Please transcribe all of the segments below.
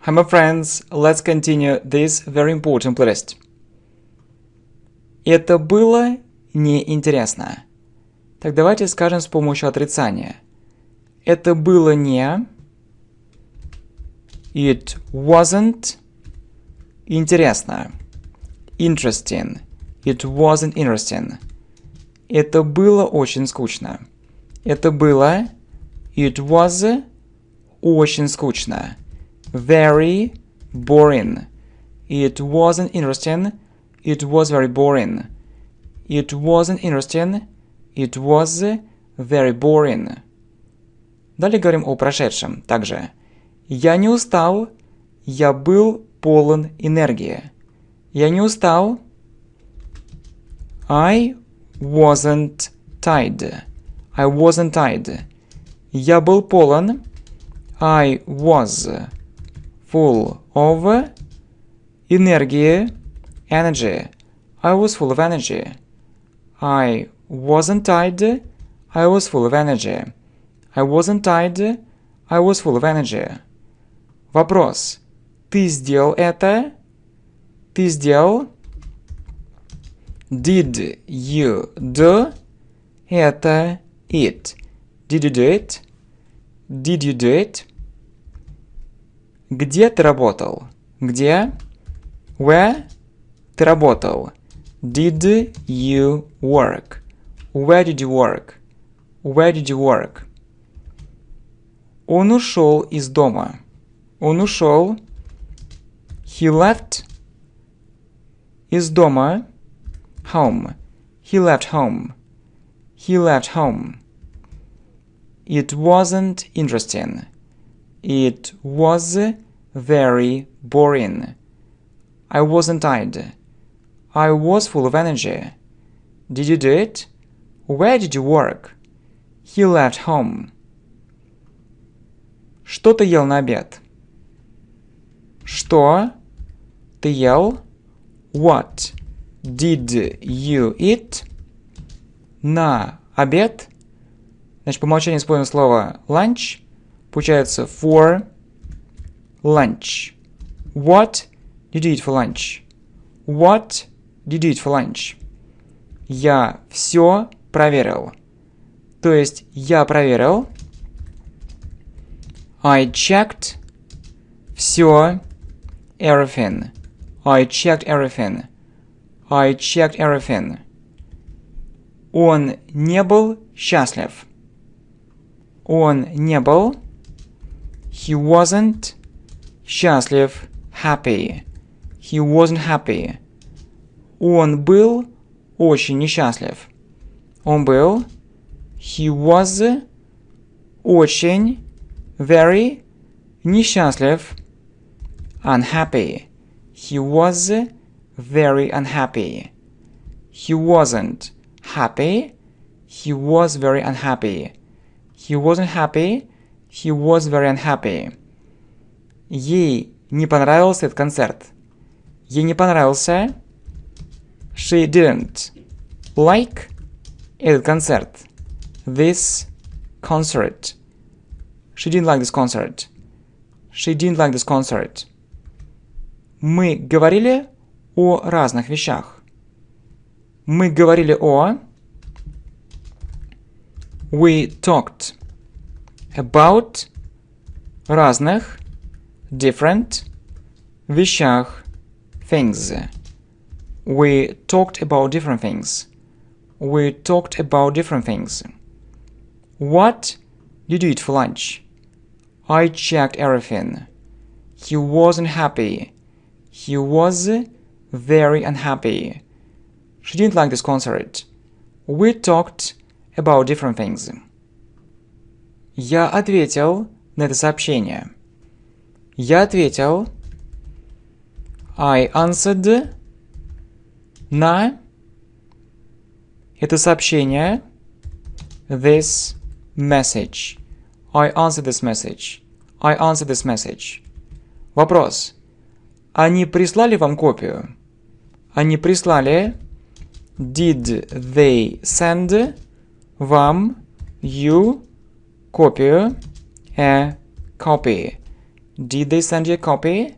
Hi my friends, let's continue this very important playlist. Это было неинтересно. Так давайте скажем с помощью отрицания. Это было не... It wasn't интересно. Interesting. It wasn't interesting. Это было очень скучно. Это было... It was... очень скучно. Very boring. It wasn't interesting. It was very boring. It wasn't interesting. It was very boring. Далее говорим о прошедшем. Также. Я не устал. Я был полон энергии. Я не устал. I wasn't tired. I wasn't tired. Я был полон. I was full of энергии. Energy. I was full of energy. I wasn't tired. I was full of energy. I wasn't tired. I was full of energy. Вопрос. Ты сделал это? Ты сделал? Did you do? Это it. Did you do it? Did you do it? Где ты работал? Где? Where? Ты работал. Did you work? Where did you work? Where did you work? Он ушел из дома. Он ушел. He left из дома. Home. He left home. He left home. It wasn't interesting. It was very boring. I wasn't tired. I was full of energy. Did you do it? Where did you work? He left home. Что ты ел на обед? Что ты ел? What did you eat? На обед. Значит, по умолчанию используем слово lunch. Получается for lunch. What did you eat for lunch? What did you eat for lunch? Я все проверил. То есть я проверил. I checked все. Everything. I checked everything. I checked everything. Он не был счастлив. Он не был. He wasn't счастлив. Happy. He wasn't happy. Он был очень несчастлив. Он был. He was очень very несчастлив. Unhappy. He was very unhappy. He wasn't happy. He was very unhappy. He wasn't happy. He was very unhappy. Ей не понравился этот концерт. Ей не понравился. She didn't like этот концерт. This concert. She didn't like this concert. She didn't like this concert. Мы говорили о разных вещах. Мы говорили о... We talked about разных, different, вещах, things. We talked about different things. We talked about different things. What did you eat for lunch? I checked everything. He wasn't happy. He was very unhappy. She didn't like this concert. We talked about different things. Я ответил на это сообщение. Я ответил. I answered на это сообщение. This message. I answered this message. I answered this message. Вопрос. Они прислали вам копию? Они прислали. Did they send вам, you, копию, a copy? Did they send you a copy?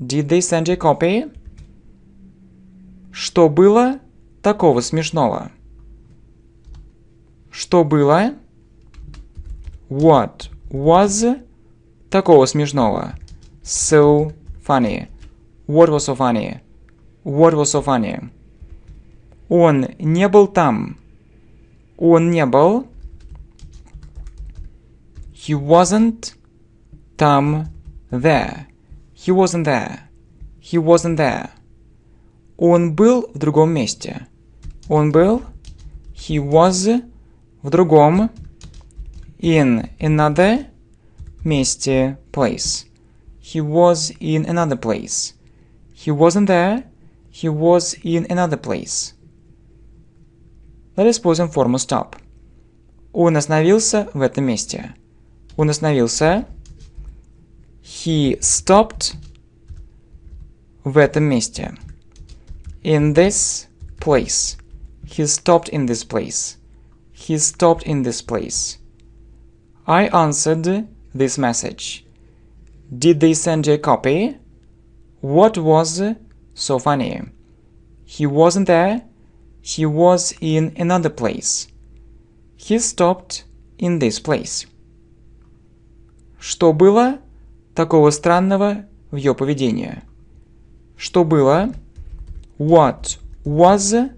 Did they send you a copy? Что было такого смешного? Что было? What was такого смешного? So funny. What was so funny? What was so funny? Он не был там. Он не был. He wasn't там. There. He wasn't there. He wasn't there. Он был в другом месте. Он был. He was в другом. In another месте. Place. He was in another place. He wasn't there. He was in another place. Let us pause and form stop. Он остановился в этом месте. Он остановился. He stopped в этом месте. In this place. He stopped in this place. He stopped in this place. I answered this message. Did they send you a copy? What was so funny? He wasn't there. He was in another place. He stopped in this place. Что было такого странного в ее поведении? Что было? What was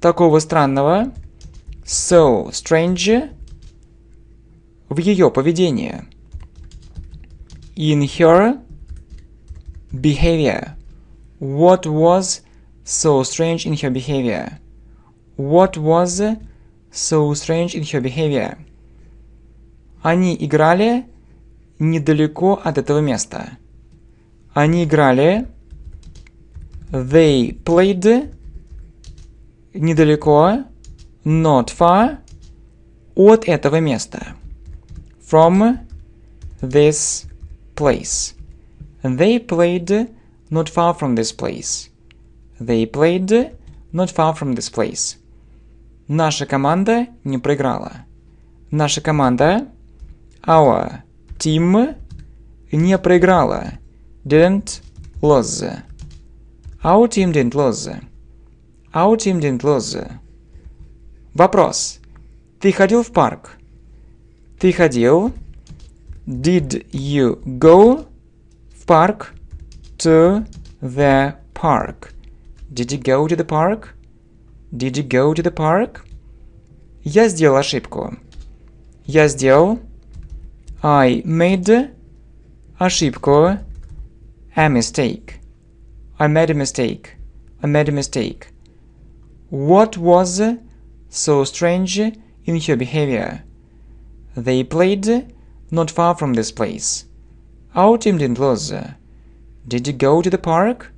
такого странного? So strange в ее поведении. In her behavior. What was so strange in her behavior? What was so strange in her behavior? Они играли недалеко от этого места. Они играли. They played недалеко, not far, от этого места. From this place. They played not far from this place. They played not far from this place. Наша команда не проиграла. Наша команда, our team, не проиграла. Didn't lose. Our team didn't lose. Our team didn't lose. Вопрос. Ты ходил в парк? Ты ходил? Did you go в парк? To the park. Did you go to the park? Did you go to the park? Я сделал ошибку. Я сделал. I made ошибку. A mistake. I made a mistake. I made a mistake. What was so strange in her behavior? They played not far from this place. Our team didn't lose. Did you go to the park?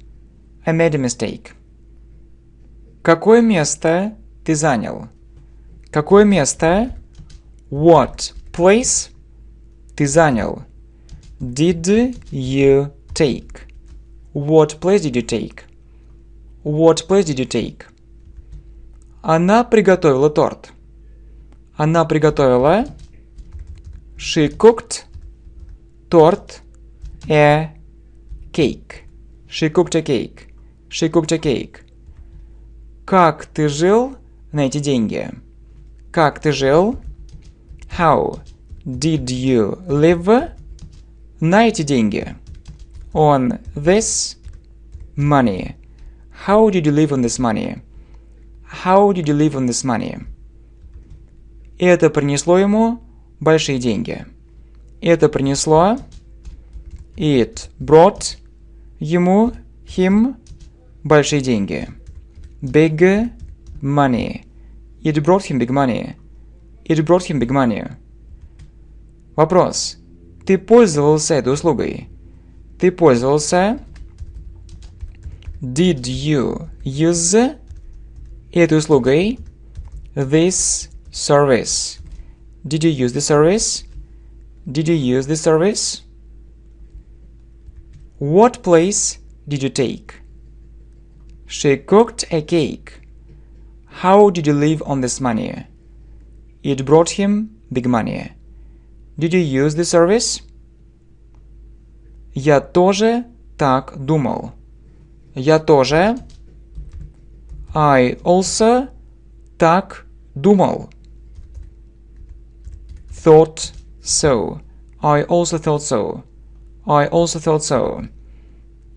I made a mistake. Какое место ты занял? Какое место? What place ты занял? Did you take? What place did you take? What place did you take? Она приготовила торт. Она приготовила. She cooked торт. A cake. She cooked a cake. She cooked a cake. Как ты жил на эти деньги? Как ты жил? How did you live на эти деньги? On this money. How did you live on this money? How did you live on this money? Это принесло ему большие деньги. Это принесло. It brought ему, him, большие деньги. Big money. It brought him big money. It brought him big money. Вопрос. Ты пользовался этой услугой? Ты пользовался? Did you use этой услугой? This service. Did you use the service? Did you use the service? What place did you take? She cooked a cake. How did you live on this money? It brought him big money. Did you use the service? Я тоже так думал. Я тоже. I also так думал. Thought so. I also thought so. I also thought so.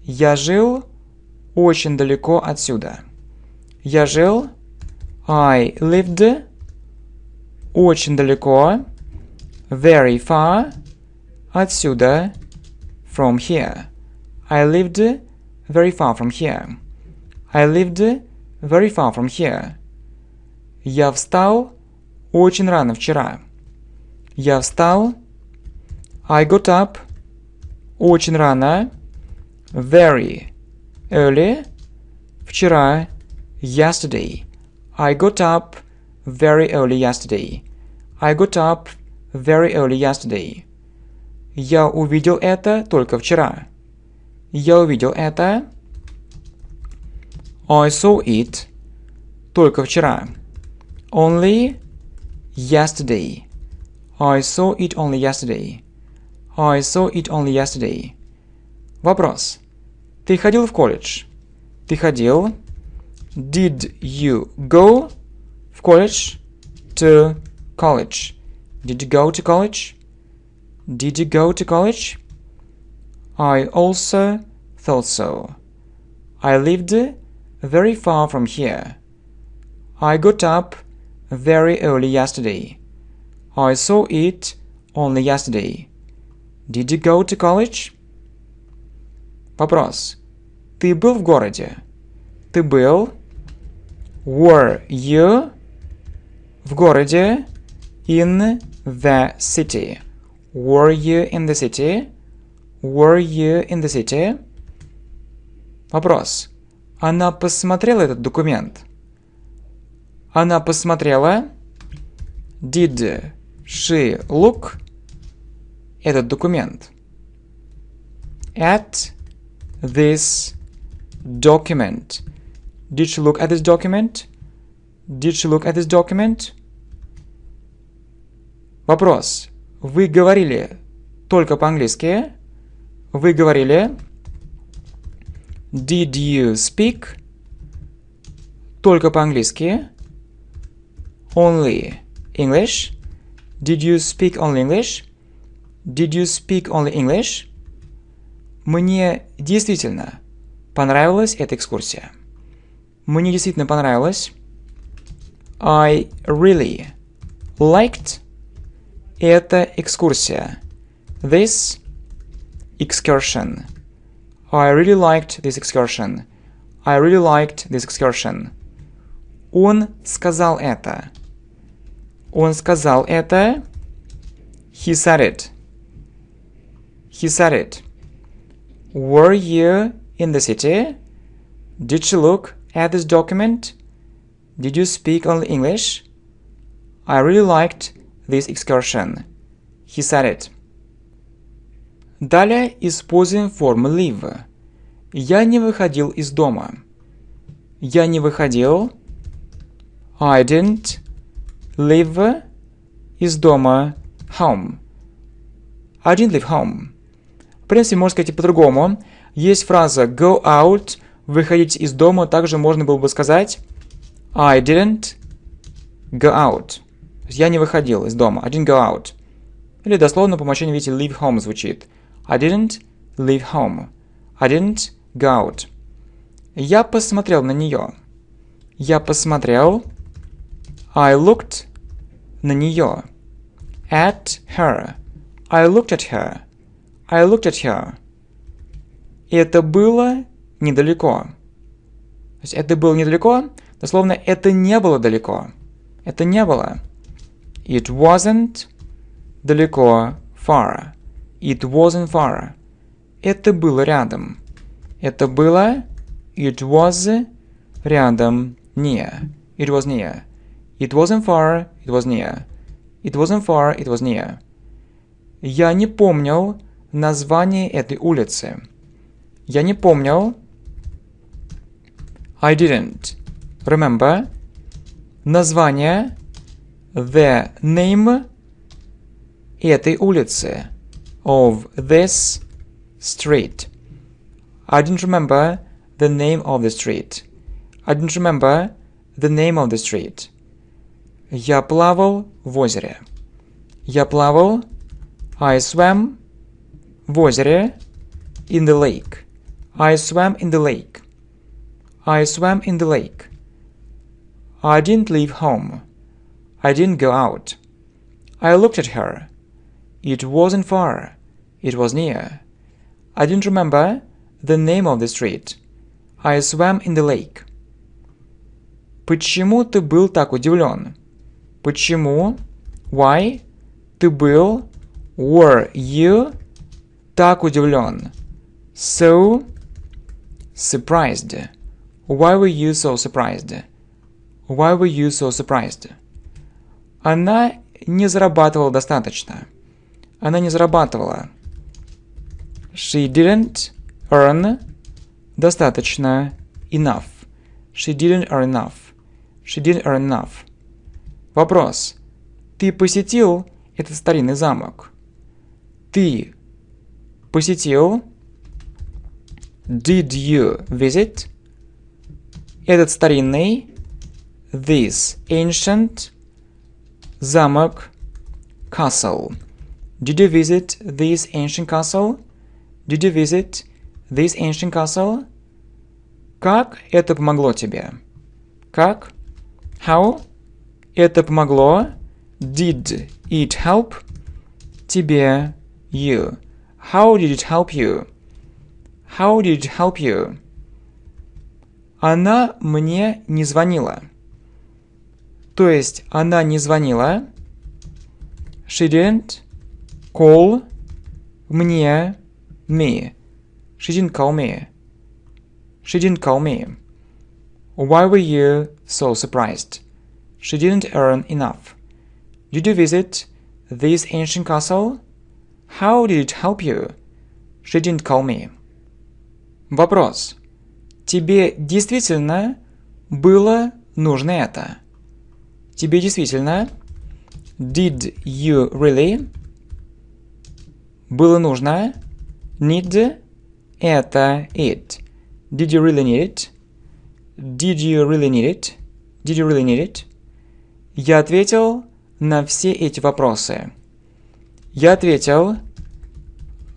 Я жил очень далеко отсюда. Я жил. I lived очень далеко. Very far. Отсюда. From here. I lived very far from here. I lived very far from here. Я встал очень рано вчера. Я встал. I got up очень рано. Very early. Вчера. Yesterday. I got up very early yesterday. I got up very early yesterday. Я увидел это только вчера. Я увидел это. I saw it только вчера. Only yesterday. I saw it only yesterday. I saw it only yesterday. Вопрос. Ты ходил в колледж? Ты ходил? Did you go в колледж? To college. Did you go to college? Did you go to college? I also thought so. I lived very far from here. I got up very early yesterday. I saw it only yesterday. Did you go to college? Вопрос. Ты был в городе? Ты был? Were you в городе? In the city. Were you in the city? Were you in the city? Вопрос. Она посмотрела этот документ? Она посмотрела? Did she look этот документ? At this document. Did she look at this document? Did she look at this document? Вопрос. Вы говорили только по-английски? Вы говорили? Did you speak только по-английски? Only English? Did you speak only English? Did you speak only English? Мне действительно понравилась эта экскурсия. Мне действительно понравилась. I really liked эта экскурсия. This excursion. I really liked this excursion. I really liked this excursion. Он сказал это. Он сказал это. He said it. He said it. Were you in the city? Did she look at this document? Did you speak only English? I really liked this excursion. He said it. Далее используем форму leave. Я не выходил из дома. Я не выходил. I didn't leave из дома. Home. I didn't leave home. В принципе, можно сказать и по-другому. Есть фраза go out, выходить из дома. Также можно было бы сказать I didn't go out. То есть я не выходил из дома. I didn't go out. Или дословно по умолчанию, видите, leave home звучит. I didn't leave home. I didn't go out. Я посмотрел на нее. Я посмотрел. I looked на нее. At her. I looked at her. I looked at her. Это было недалеко. То есть это было недалеко. Дословно, это не было далеко. Это не было. It wasn't далеко. Far. It wasn't far. Это было рядом. Это было. It was рядом. Near. It was near. It wasn't far. It was near. It wasn't far. It was near. Я не помнил название этой улицы. Я не помнил. I didn't remember. Название. The name этой улицы. Of this street. I didn't remember the name of the street. I didn't remember the name of the street. Я плавал в озере. Я плавал, I swam, в озере, in the lake. I swam in the lake. I swam in the lake. I didn't leave home. I didn't go out. I looked at her. It wasn't far. It was near. I didn't remember the name of the street. I swam in the lake. Почему ты был так удивлен? Почему? Why? Ты был? Were you? Так удивлен. So surprised. Why were you so surprised? Why were you so surprised? Она не зарабатывала достаточно. Она не зарабатывала. She didn't earn достаточно. Enough. She didn't earn enough. She didn't earn enough. Вопрос. Ты посетил этот старинный замок? Ты посетил? Did you visit? Этот старинный, this ancient, замок, castle. Did you visit this ancient castle? Did you visit this ancient castle? Как это помогло тебе? Как? How? Это помогло? Did it help? Тебе, you. How did it help you? How did it help you? Она мне не звонила. То есть она не звонила. She didn't call мне, me. She didn't call me. She didn't call me. Why were you so surprised? She didn't earn enough. Did you visit this ancient castle? How did it help you? She didn't call me. Вопрос. Тебе действительно было нужно это? Тебе действительно? Did you really? Было нужно? Need? Это it. Did you really need it? Did you really need it? Did you really need it? Я ответил на все эти вопросы. Я ответил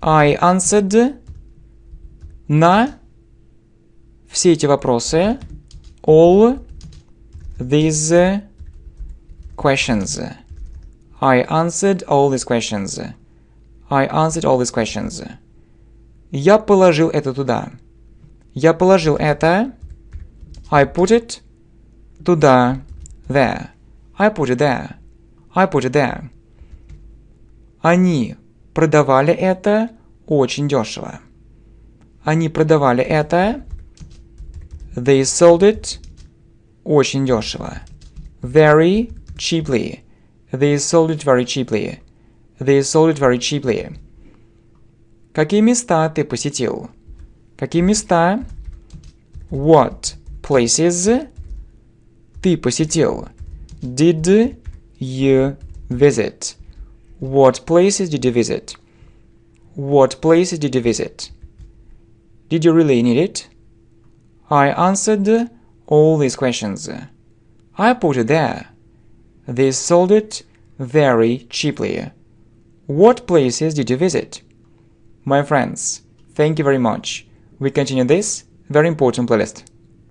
I answered на все эти вопросы. All these questions. I answered all these questions. I answered all these questions. Я положил это туда. Я положил это. I put it туда. There. I put it there. I put it there. Они продавали это очень дешево. Они продавали это. They sold it очень дешево. Very cheaply. They sold it very cheaply. They sold it very cheaply. Какие места ты посетил? Какие места? What places ты посетил? Did you visit? What places did you visit? What places did you visit? Did you really need it? I answered all these questions. I put it there. They sold it very cheaply. What places did you visit? My friends, thank you very much. We continue this very important playlist.